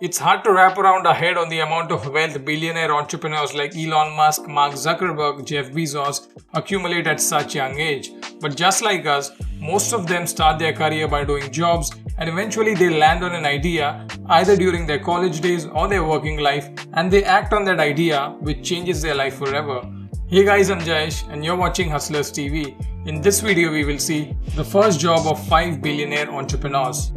It's hard to wrap around our head on the amount of wealth billionaire entrepreneurs like Elon Musk, Mark Zuckerberg, Jeff Bezos accumulate at such young age. But just like us, most of them start their career by doing jobs and eventually they land on an idea either during their college days or their working life and they act on that idea which changes their life forever. Hey guys, I'm Jayesh and you're watching Hustlers TV. In this video we will see the first job of 5 billionaire entrepreneurs.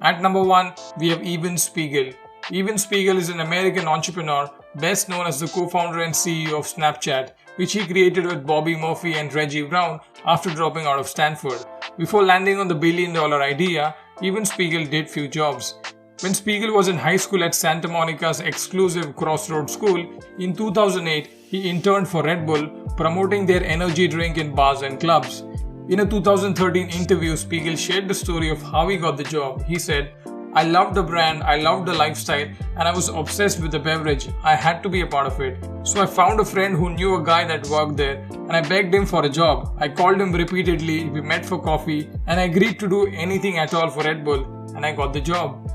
At number 1, we have Evan Spiegel. Evan Spiegel is an American entrepreneur best known as the co-founder and CEO of Snapchat, which he created with Bobby Murphy and Reggie Brown after dropping out of Stanford. Before landing on the billion-dollar idea, Evan Spiegel did few jobs. When Spiegel was in high school at Santa Monica's exclusive Crossroads School, in 2008, he interned for Red Bull, promoting their energy drink in bars and clubs. In a 2013 interview, Spiegel shared the story of how he got the job. He said, "I loved the brand, I loved the lifestyle, and I was obsessed with the beverage. I had to be a part of it. So I found a friend who knew a guy that worked there, and I begged him for a job. I called him repeatedly, we met for coffee, and I agreed to do anything at all for Red Bull, and I got the job."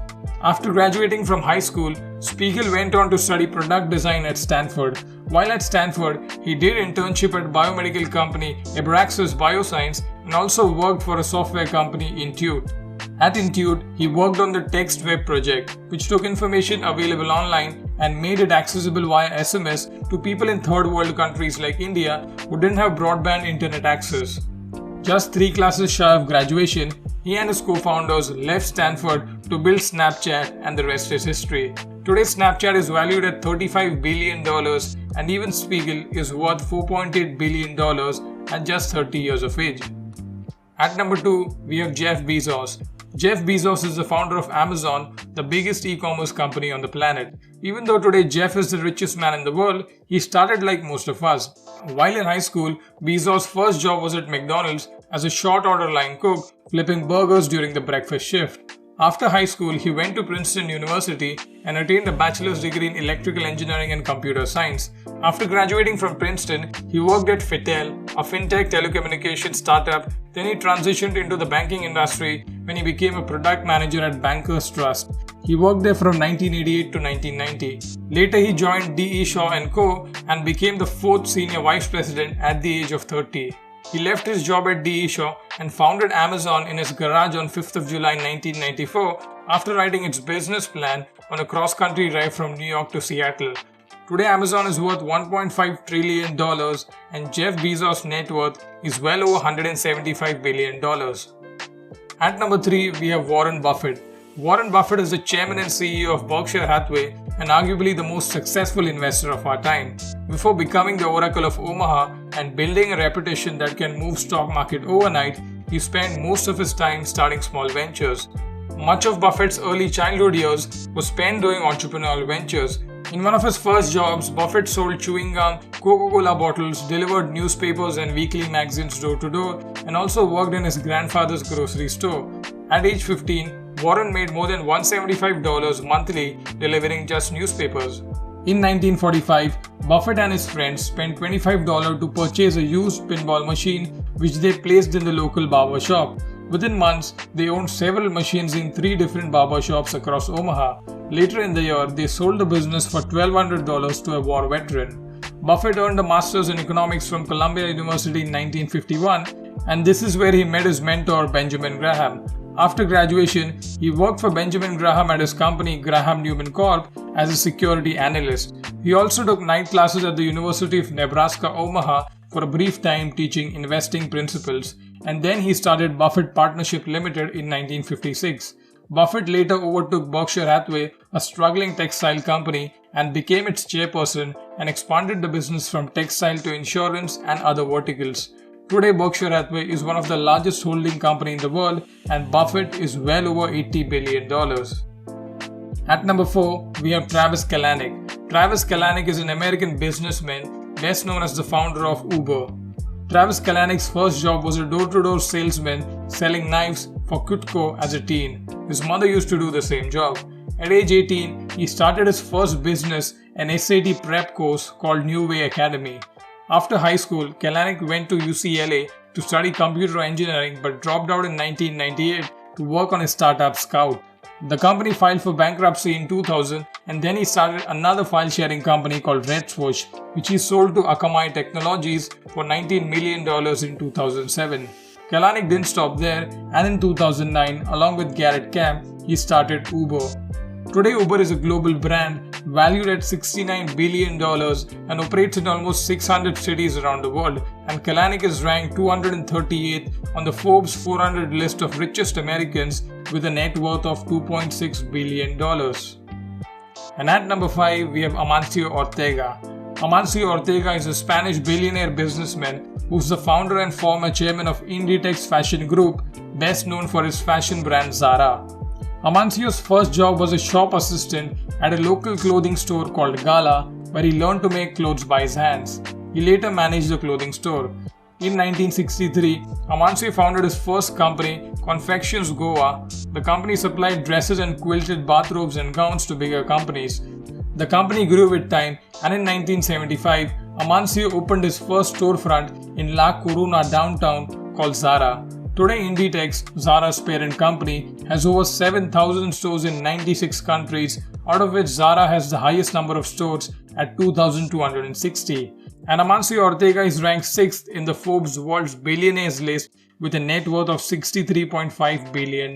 After graduating from high school, Spiegel went on to study product design at Stanford. While at Stanford, he did internship at biomedical company Abraxas Bioscience and also worked for a software company Intuit. At Intuit, he worked on the Text Web project, which took information available online and made it accessible via SMS to people in third world countries like India who didn't have broadband internet access. Just 3 classes shy of graduation, he and his co-founders left Stanford to build Snapchat and the rest is history. Today Snapchat is valued at $35 billion and even Spiegel is worth $4.8 billion at just 30 years of age. At number 2, we have Jeff Bezos. Jeff Bezos is the founder of Amazon, the biggest e-commerce company on the planet. Even though today Jeff is the richest man in the world, he started like most of us. While in high school, Bezos' first job was at McDonald's as a short order line cook, flipping burgers during the breakfast shift. After high school, he went to Princeton University and attained a bachelor's degree in electrical engineering and computer science. After graduating from Princeton, he worked at Fitel, a fintech telecommunications startup. Then he transitioned into the banking industry when he became a product manager at Bankers Trust. He worked there from 1988 to 1990. Later, he joined D.E. Shaw & Co. and became the 4th senior vice president at the age of 30. He left his job at D.E. Shaw and founded Amazon in his garage on 5th of July 1994 after writing its business plan on a cross-country drive from New York to Seattle. Today, Amazon is worth $1.5 trillion and Jeff Bezos' net worth is well over $175 billion. At number 3, we have Warren Buffett. Warren Buffett is the chairman and CEO of Berkshire Hathaway and arguably the most successful investor of our time. Before becoming the Oracle of Omaha and building a reputation that can move stock market overnight, he spent most of his time starting small ventures. Much of Buffett's early childhood years was spent doing entrepreneurial ventures. In one of his first jobs, Buffett sold chewing gum, Coca-Cola bottles, delivered newspapers and weekly magazines door to door, and also worked in his grandfather's grocery store. At age 15, Warren made more than $175 monthly delivering just newspapers. In 1945, Buffett and his friends spent $25 to purchase a used pinball machine which they placed in the local barber shop. Within months, they owned several machines in 3 different barber shops across Omaha. Later in the year, they sold the business for $1,200 to a war veteran. Buffett earned a master's in economics from Columbia University in 1951, and this is where he met his mentor Benjamin Graham. After graduation, he worked for Benjamin Graham at his company Graham Newman Corp as a security analyst. He also took night classes at the University of Nebraska Omaha for a brief time teaching investing principles, and then he started Buffett Partnership Limited in 1956. Buffett later overtook Berkshire Hathaway, a struggling textile company, and became its chairperson and expanded the business from textile to insurance and other verticals. Today, Berkshire Hathaway is one of the largest holding company in the world and Buffett is well over $80 billion. At number 4, we have Travis Kalanick. Travis Kalanick is an American businessman best known as the founder of Uber. Travis Kalanick's first job was a door-to-door salesman selling knives for Cutco as a teen. His mother used to do the same job. At age 18, he started his first business, an SAT prep course called New Way Academy. After high school, Kalanick went to UCLA to study computer engineering but dropped out in 1998 to work on his startup Scout. The company filed for bankruptcy in 2000 and then he started another file-sharing company called RedSwoosh, which he sold to Akamai Technologies for $19 million in 2007. Kalanick didn't stop there, and in 2009, along with Garrett Camp, he started Uber. Today, Uber is a global brand valued at $69 billion and operates in almost 600 cities around the world, and Kalanick is ranked 238th on the Forbes 400 list of richest Americans with a net worth of $2.6 billion. And at number 5, we have Amancio Ortega. Amancio Ortega is a Spanish billionaire businessman who's the founder and former chairman of Inditex Fashion Group, best known for his fashion brand Zara. Amancio's first job was a shop assistant at a local clothing store called Gala, where he learned to make clothes by his hands. He later managed the clothing store. In 1963, Amancio founded his first company, Confections Goa. The company supplied dresses and quilted bathrobes and gowns to bigger companies. The company grew with time, and in 1975, Amancio opened his first storefront in La Coruna downtown called Zara. Today, Inditex, Zara's parent company, has over 7,000 stores in 96 countries, out of which Zara has the highest number of stores at 2,260. And Amancio Ortega is ranked 6th in the Forbes World's Billionaires list with a net worth of $63.5 billion.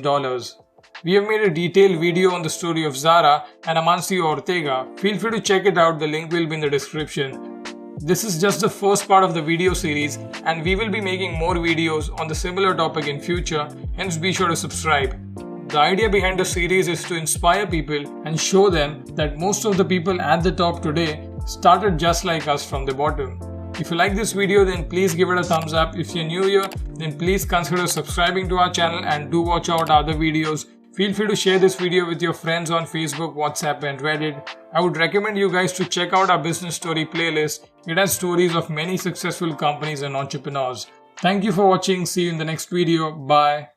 We have made a detailed video on the story of Zara and Amancio Ortega. Feel free to check it out, the link will be in the description. This is just the first part of the video series and we will be making more videos on the similar topic in future, hence be sure to subscribe. The idea behind the series is to inspire people and show them that most of the people at the top today started just like us from the bottom. If you like this video, then please give it a thumbs up. If you're new here, then please consider subscribing to our channel and do watch out other videos. Feel free to share this video with your friends on Facebook, WhatsApp and Reddit. I would recommend you guys to check out our business story playlist. It has stories of many successful companies and entrepreneurs. Thank you for watching. See you in the next video. Bye.